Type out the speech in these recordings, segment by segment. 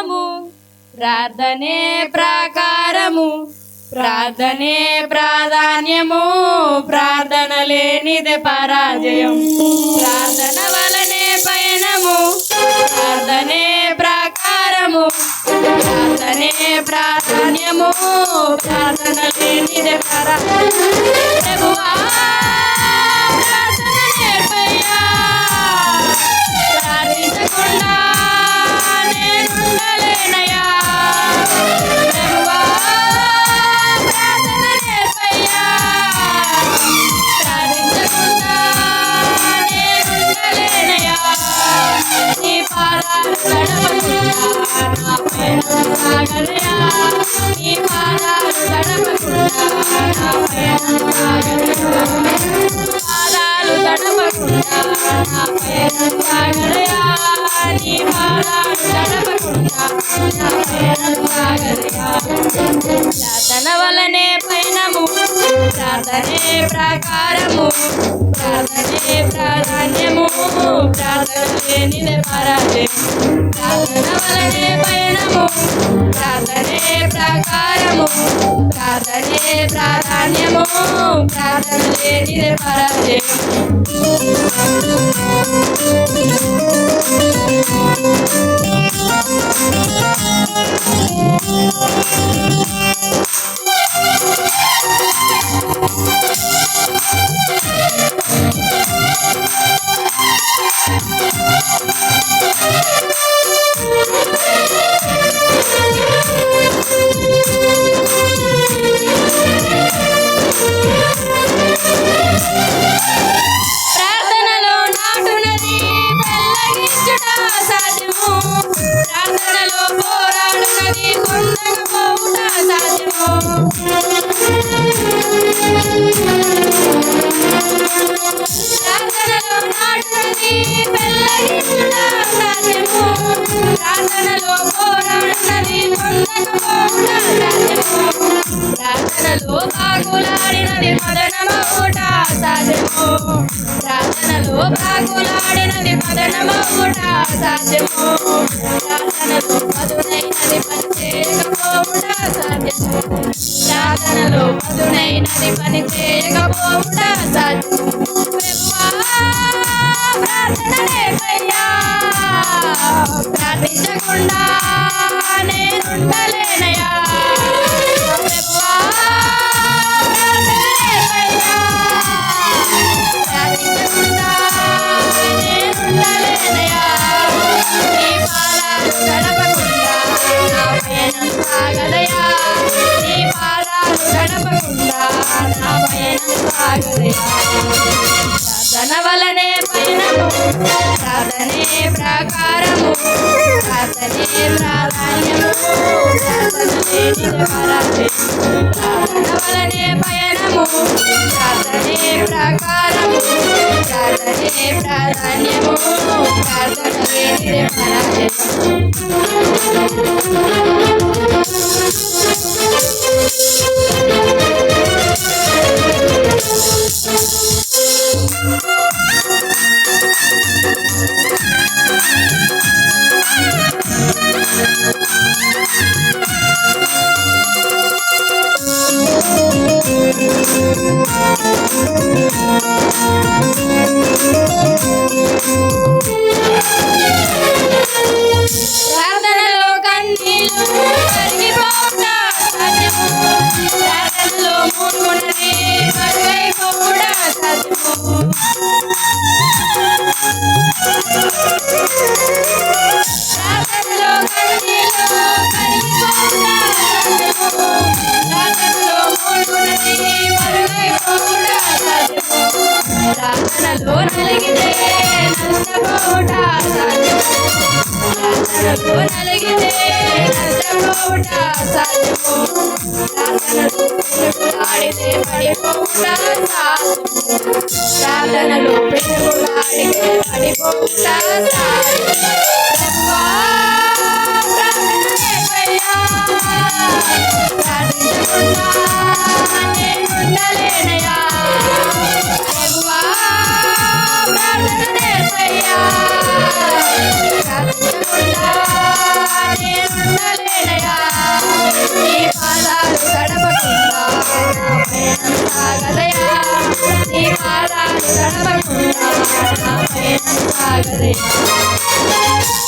పయనము ప్రార్థనే ప్రాకారము ప్రార్థనే ప్రాధాన్యము ప్రార్థన లేనిదే పరాజయం ప్రార్థన వలనే పయనము ప్రార్థనే ప్రాకారము ప్రార్థనే ప్రాధాన్యము ప్రార్థన లేనిదే పరాజయం ప్రభువా ప్రార్థన నేర్పయ్యా ప్రార్థించకుండా నేనుండలేనయ్యా ప్రభువా ప్రార్థన నేర్పయ్యా ప్రార్థించకుండా నేనుండలేనయ్యా నీ పాదాలు తడపకుండా నా పయనం సాగదయా నీ పాదాలు తడపకుండా నా పయనం సాగదయా పాదాలు తడపకుండా నా పయనం సాగదయా నీ పాదాలు తడపకుండా నా పయనం సాగదయా ప్రార్థన వలనే పయనము ప్రార్థనే ప్రాకారము ప్రార్థనే ప్రాధాన్యము ప్రార్థన లేనిదే పరాజయం ప్రార్థన వలనే పయనము ప్రార్థనే ప్రాకారము ప్రార్థనే ప్రాధాన్యము ప్రార్థన లేనిదే పరాజయం ప్రార్థనలో నాటునది పెళ్ళగించుట సాధ్యము ప్రార్థనలో పోరాడునది పొందకపోవుట సాధ్యము ప్రార్థనలో నాటునది పెళ్ళగించుట సాధ్యము ప్రార్థనలో పోరాడునది పొందకపోవుట సాధ్యము ప్రార్థనలో బాగులాడినది మదనమవుట సాధ్యము ప్రార్థనలో బాగులాడినది మదనమవుట సాధ్యము ప్రార్థనలో పదునైనది పని చేయకపోవుట సాధ్యము ప్రార్థనలో పదునైనది పని చేయకపోవుట సాధ్యము ప్రభువా ప్రార్థన నేర్పయ్యా ప్రార్థించకుండా నేనుండలేనయ్యా ప్రభువా ప్రార్థన నేర్పయ్యా ప్రార్థించకుండా నేనుండలేనయ్యా నీ పాదాలు తడపకుండా నా పయనం సాగదయా నీ పాదాలు తడపకుండా నా పయనం సాగదయా ప్రార్థన వలనే పయనము ప్రార్థనే ప్రాకారము ప్రార్థనే ప్రాధాన్యము ప్రార్థన లేనిదే పరాజయం ప్రార్థన వలనే పయనము ప్రార్థనే ప్రాకారము ప్రార్థనే ప్రాధాన్యము ప్రార్థన లేనిదే పరాజయం ప్రార్థనలో కన్నీళ్ళు కరిగిపోవుట సాధ్యము ప్రార్థనలో మూలుగునది మరుగైపోవుట సాధ్యము ప్రార్థనలో కన్నీళ్ళు కరిగిపోవుట సాధ్యము ప్రార్థనలో మూలుగునది మరుగైపోవుట సాధ్యము ప్రార్థనలో నలిగితే నష్టపోవుట సాధ్యము ప్రార్థనలో నలిగితే నష్టపోవుట సాధ్యము ప్రార్థనలో పెనుగులాడితే పడిపోవుట సాధ్యము ప్రార్థనలో పెనుగులాడితే పడిపోవుట సాధ్యము ప్రభువా ప్రార్థన నేర్పయ్యా ప్రార్థించకుండా నేనుండలేనయ్యా ప్రభువా ప్రార్థన నేర్పయ్యా ప్రార్థించకుండా నేను తడవకుండా నా పయనం సాగరే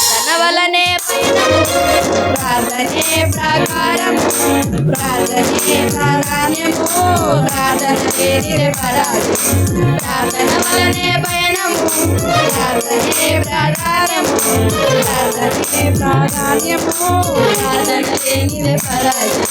తన వలనే పయనము ప్రార్థనే ప్రాకారము ప్రార్థనే ప్రాధాన్యము ప్రార్థన లేనిదే పరాజయం ప్రార్థన వలనే పయనము ప్రార్థనే ప్రాధాన్యము ప్రార్థనే ప్రాధాన్యము ప్రార్థన లేనిదే పరాజయం